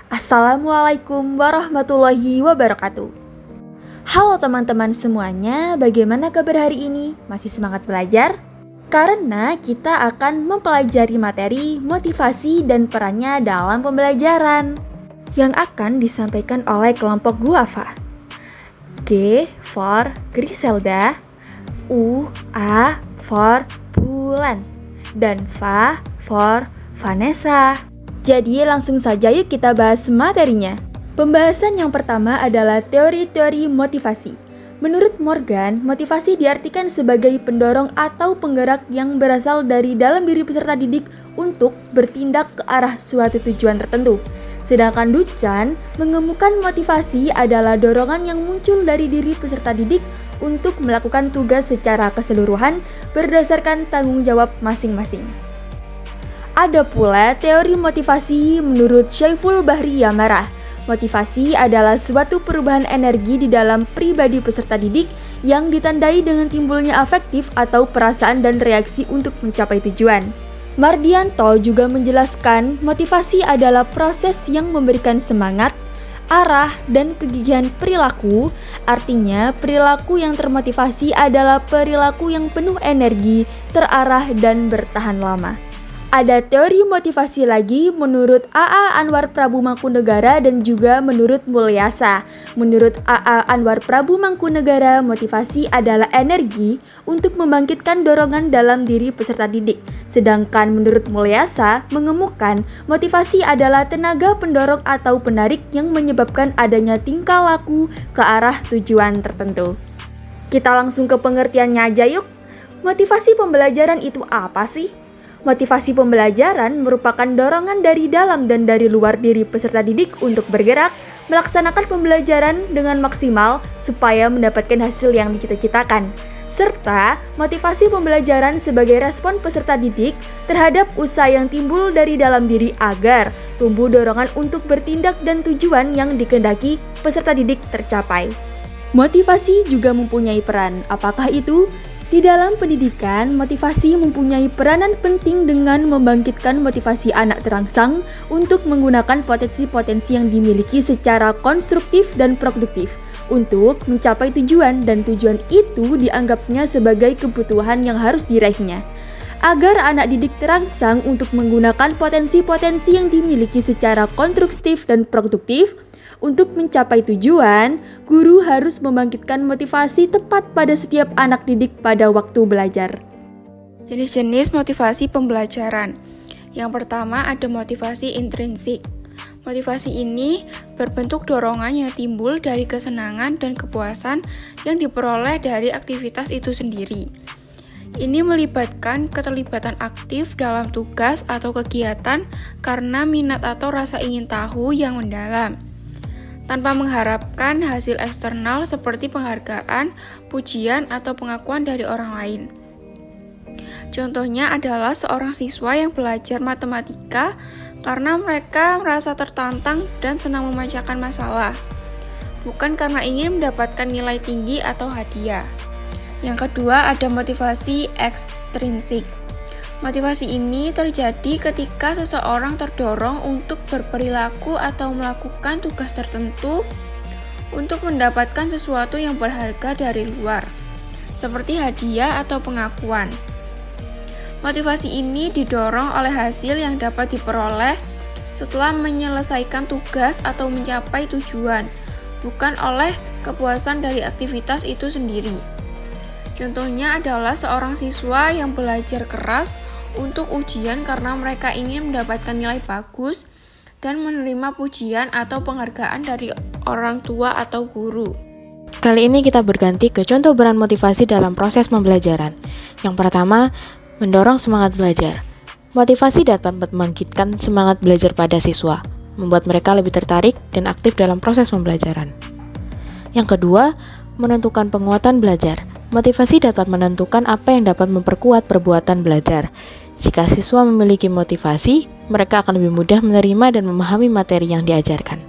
Assalamualaikum warahmatullahi wabarakatuh. Halo teman-teman semuanya, bagaimana kabar hari ini? Masih semangat belajar? Karena kita akan mempelajari materi motivasi dan perannya dalam pembelajaran yang akan disampaikan oleh kelompok Guava. G for Griselda, A for Bulan, dan V for Vanessa. Jadi langsung saja yuk kita bahas materinya. Pembahasan yang pertama adalah teori-teori motivasi. Menurut Morgan, motivasi diartikan sebagai pendorong atau penggerak yang berasal dari dalam diri peserta didik untuk bertindak ke arah suatu tujuan tertentu. Sedangkan Duchan mengemukakan motivasi adalah dorongan yang muncul dari diri peserta didik untuk melakukan tugas secara keseluruhan berdasarkan tanggung jawab masing-masing. Ada pula teori motivasi menurut Syaiful Bahri Yamarah. Motivasi adalah suatu perubahan energi di dalam pribadi peserta didik yang ditandai dengan timbulnya afektif atau perasaan dan reaksi untuk mencapai tujuan. Mardianto juga menjelaskan motivasi adalah proses yang memberikan semangat, arah, dan kegigihan perilaku. Artinya, perilaku yang termotivasi adalah perilaku yang penuh energi, terarah, dan bertahan lama. Ada teori motivasi lagi menurut A.A. Anwar Prabu Mangkunegara dan juga menurut Mulyasa. Menurut A.A. Anwar Prabu Mangkunegara, motivasi adalah energi untuk membangkitkan dorongan dalam diri peserta didik. Sedangkan menurut Mulyasa, mengemukakan motivasi adalah tenaga pendorong atau penarik yang menyebabkan adanya tingkah laku ke arah tujuan tertentu. Kita langsung ke pengertiannya aja yuk. Motivasi pembelajaran itu apa sih? Motivasi pembelajaran merupakan dorongan dari dalam dan dari luar diri peserta didik untuk bergerak, melaksanakan pembelajaran dengan maksimal supaya mendapatkan hasil yang dicita-citakan. Serta motivasi pembelajaran sebagai respon peserta didik terhadap usaha yang timbul dari dalam diri agar tumbuh dorongan untuk bertindak dan tujuan yang dikehendaki peserta didik tercapai. Motivasi juga mempunyai peran. Apakah itu? Di dalam pendidikan, motivasi mempunyai peranan penting dengan membangkitkan motivasi anak terangsang untuk menggunakan potensi-potensi yang dimiliki secara konstruktif dan produktif untuk mencapai tujuan, dan tujuan itu dianggapnya sebagai kebutuhan yang harus diraihnya. Agar anak didik terangsang untuk menggunakan potensi-potensi yang dimiliki secara konstruktif dan produktif, untuk mencapai tujuan, guru harus membangkitkan motivasi tepat pada setiap anak didik pada waktu belajar. Jenis-jenis motivasi pembelajaran. Yang pertama ada motivasi intrinsik. Motivasi ini berbentuk dorongan yang timbul dari kesenangan dan kepuasan yang diperoleh dari aktivitas itu sendiri. Ini melibatkan keterlibatan aktif dalam tugas atau kegiatan karena minat atau rasa ingin tahu yang mendalam, tanpa mengharapkan hasil eksternal seperti penghargaan, pujian, atau pengakuan dari orang lain. Contohnya adalah seorang siswa yang belajar matematika karena mereka merasa tertantang dan senang memecahkan masalah, bukan karena ingin mendapatkan nilai tinggi atau hadiah. Yang kedua ada motivasi ekstrinsik. Motivasi ini terjadi ketika seseorang terdorong untuk berperilaku atau melakukan tugas tertentu untuk mendapatkan sesuatu yang berharga dari luar, seperti hadiah atau pengakuan. Motivasi ini didorong oleh hasil yang dapat diperoleh setelah menyelesaikan tugas atau mencapai tujuan, bukan oleh kepuasan dari aktivitas itu sendiri. Contohnya adalah seorang siswa yang belajar keras untuk ujian karena mereka ingin mendapatkan nilai bagus dan menerima pujian atau penghargaan dari orang tua atau guru. Kali ini kita berganti ke contoh peran motivasi dalam proses pembelajaran. Yang pertama, mendorong semangat belajar. Motivasi dapat membangkitkan semangat belajar pada siswa, membuat mereka lebih tertarik dan aktif dalam proses pembelajaran. Yang kedua, menentukan penguatan belajar. Motivasi dapat menentukan apa yang dapat memperkuat perbuatan belajar. Jika siswa memiliki motivasi, mereka akan lebih mudah menerima dan memahami materi yang diajarkan.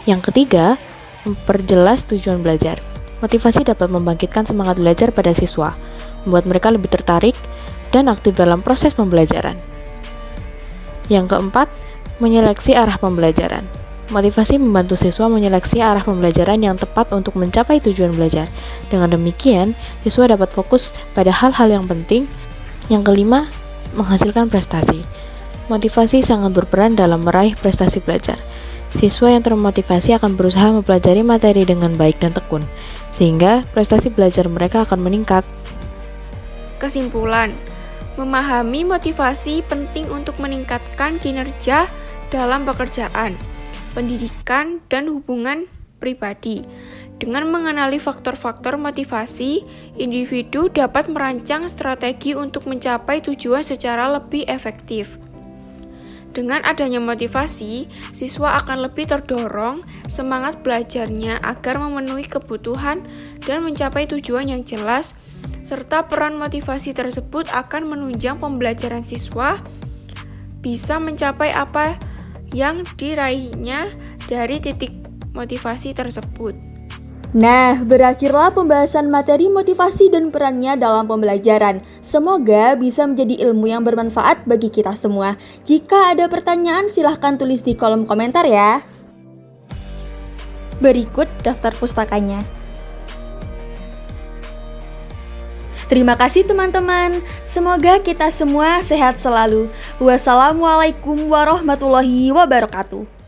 Yang ketiga, memperjelas tujuan belajar. Motivasi dapat membangkitkan semangat belajar pada siswa, membuat mereka lebih tertarik dan aktif dalam proses pembelajaran. Yang keempat, Menyeleksi arah pembelajaran. Motivasi membantu siswa menyeleksi arah pembelajaran yang tepat untuk mencapai tujuan belajar. Dengan demikian, siswa dapat fokus pada hal-hal yang penting. Yang kelima, menghasilkan prestasi. Motivasi sangat berperan dalam meraih prestasi belajar. Siswa yang termotivasi akan berusaha mempelajari materi dengan baik dan tekun, sehingga prestasi belajar mereka akan meningkat. Kesimpulan, memahami motivasi penting untuk meningkatkan kinerja dalam pekerjaan, pendidikan, dan hubungan pribadi. Dengan mengenali faktor-faktor motivasi, individu dapat merancang strategi untuk mencapai tujuan secara lebih efektif. Dengan adanya motivasi, siswa akan lebih terdorong semangat belajarnya agar memenuhi kebutuhan dan mencapai tujuan yang jelas, serta peran motivasi tersebut akan menunjang pembelajaran siswa bisa mencapai apa yang diraihnya dari titik motivasi tersebut. Nah, berakhirlah pembahasan materi motivasi dan perannya dalam pembelajaran. Semoga bisa menjadi ilmu yang bermanfaat bagi kita semua. Jika ada pertanyaan, silahkan tulis di kolom komentar ya. Berikut daftar pustakanya. Terima kasih teman-teman. Semoga kita semua sehat selalu. Wassalamualaikum warahmatullahi wabarakatuh.